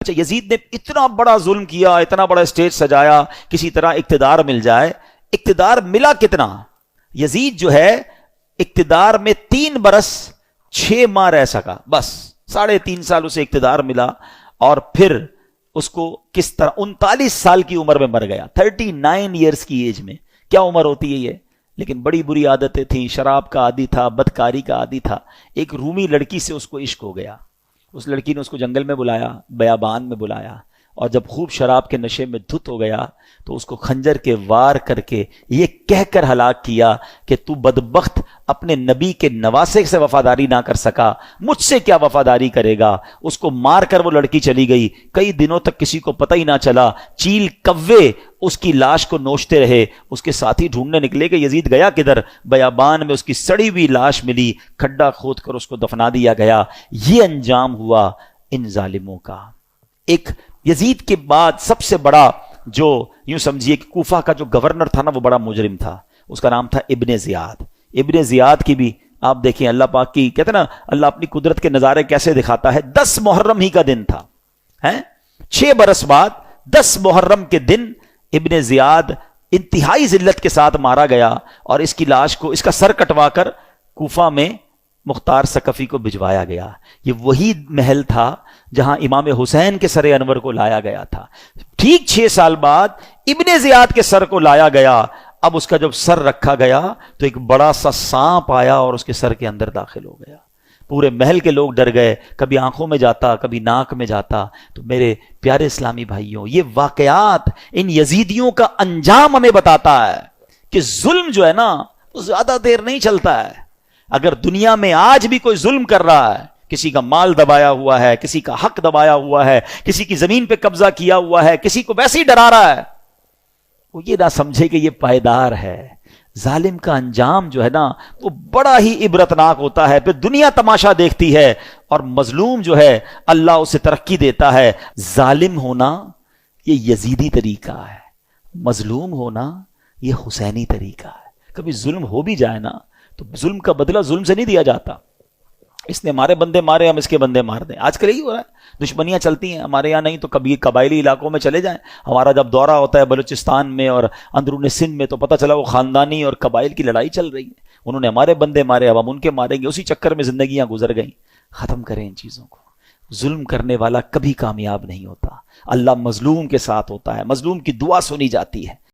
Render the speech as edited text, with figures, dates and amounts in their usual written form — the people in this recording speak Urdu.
اچھا، یزید نے اتنا بڑا ظلم کیا، اتنا بڑا اسٹیج سجایا، کسی طرح اقتدار مل جائے. اقتدار ملا کتنا؟ یزید جو ہے اقتدار میں 3 برس 6 ماہ رہ سکا، بس 3.5 سال اسے اقتدار ملا، اور پھر اس کو کس طرح 39 سال کی عمر میں مر گیا، 39 ایئرز کی ایج میں. کیا عمر ہوتی ہے یہ؟ لیکن بڑی بری عادتیں تھیں، شراب کا عادی تھا، بدکاری کا عادی تھا. ایک رومی لڑکی سے اس کو عشق ہو گیا. اس لڑکی نے اس کو جنگل میں بلایا، بیابان میں بلایا، اور جب خوب شراب کے نشے میں دھت ہو گیا تو اس کو خنجر کے وار کر کے یہ کہہ کر ہلاک کیا کہ تو بدبخت اپنے نبی کے نواسے سے وفاداری نہ کر سکا، مجھ سے کیا وفاداری کرے گا. اس کو مار کر وہ لڑکی چلی گئی. کئی دنوں تک کسی کو پتہ ہی نہ چلا. چیل کوے اس کی لاش کو نوچتے رہے. اس کے ساتھی ڈھونڈنے نکلے کہ یزید گیا کدھر. بیابان میں اس کی سڑی ہوئی لاش ملی، کھڈا کھود کر اس کو دفنا دیا گیا. یہ انجام ہوا ان ظالموں کا. ایک یزید کے بعد سب سے بڑا، جو یوں سمجھیے کہ کوفہ کا جو گورنر تھا نا، وہ بڑا مجرم تھا. اس کا نام تھا ابن زیاد. ابن زیاد کی بھی آپ دیکھیں، اللہ پاک کی کہتے ہیں نا، اللہ اپنی قدرت کے نظارے کیسے دکھاتا ہے. 10 محرم ہی کا دن تھا، 6 برس بعد 10 محرم کے دن ابن زیاد انتہائی ذلت کے ساتھ مارا گیا، اور اس کی لاش کو، اس کا سر کٹوا کر کوفہ میں مختار ثقفی کو بھجوایا گیا. یہ وہی محل تھا جہاں امام حسین کے سر انور کو لایا گیا تھا. ٹھیک 6 سال بعد ابن زیاد کے سر کو لایا گیا. اب اس کا جب سر رکھا گیا تو ایک بڑا سا سانپ آیا اور اس کے سر کے اندر داخل ہو گیا. پورے محل کے لوگ ڈر گئے، کبھی آنکھوں میں جاتا، کبھی ناک میں جاتا. تو میرے پیارے اسلامی بھائیوں، یہ واقعات ان یزیدیوں کا انجام ہمیں بتاتا ہے کہ ظلم جو ہے نا، وہ زیادہ دیر نہیں چلتا ہے. اگر دنیا میں آج بھی کوئی ظلم کر رہا ہے، کسی کا مال دبایا ہوا ہے، کسی کا حق دبایا ہوا ہے، کسی کی زمین پہ قبضہ کیا ہوا ہے، کسی کو ویسے ہی ڈرا رہا ہے، وہ یہ نہ سمجھے کہ یہ پائیدار ہے. ظالم کا انجام جو ہے نا، وہ بڑا ہی عبرتناک ہوتا ہے. پھر دنیا تماشا دیکھتی ہے، اور مظلوم جو ہے اللہ اسے ترقی دیتا ہے. ظالم ہونا یہ یزیدی طریقہ ہے، مظلوم ہونا یہ حسینی طریقہ ہے. کبھی ظلم ہو بھی جائے نا، تو ظلم کا بدلہ ظلم سے نہیں دیا جاتا. اس نے ہمارے بندے مارے، ہم اس کے بندے مار دیں. آج کل یہی ہو رہا ہے، دشمنیاں چلتی ہیں. ہمارے یہاں نہیں تو کبھی قبائلی علاقوں میں چلے جائیں. ہمارا جب دورہ ہوتا ہے بلوچستان میں اور اندرون سندھ میں، تو پتہ چلا وہ خاندانی اور قبائل کی لڑائی چل رہی ہے. انہوں نے ہمارے بندے مارے، اب ہم ان کے ماریں گے. اسی چکر میں زندگیاں گزر گئیں. ختم کریں ان چیزوں کو. ظلم کرنے والا کبھی کامیاب نہیں ہوتا. اللہ مظلوم کے ساتھ ہوتا ہے، مظلوم کی دعا سنی جاتی ہے.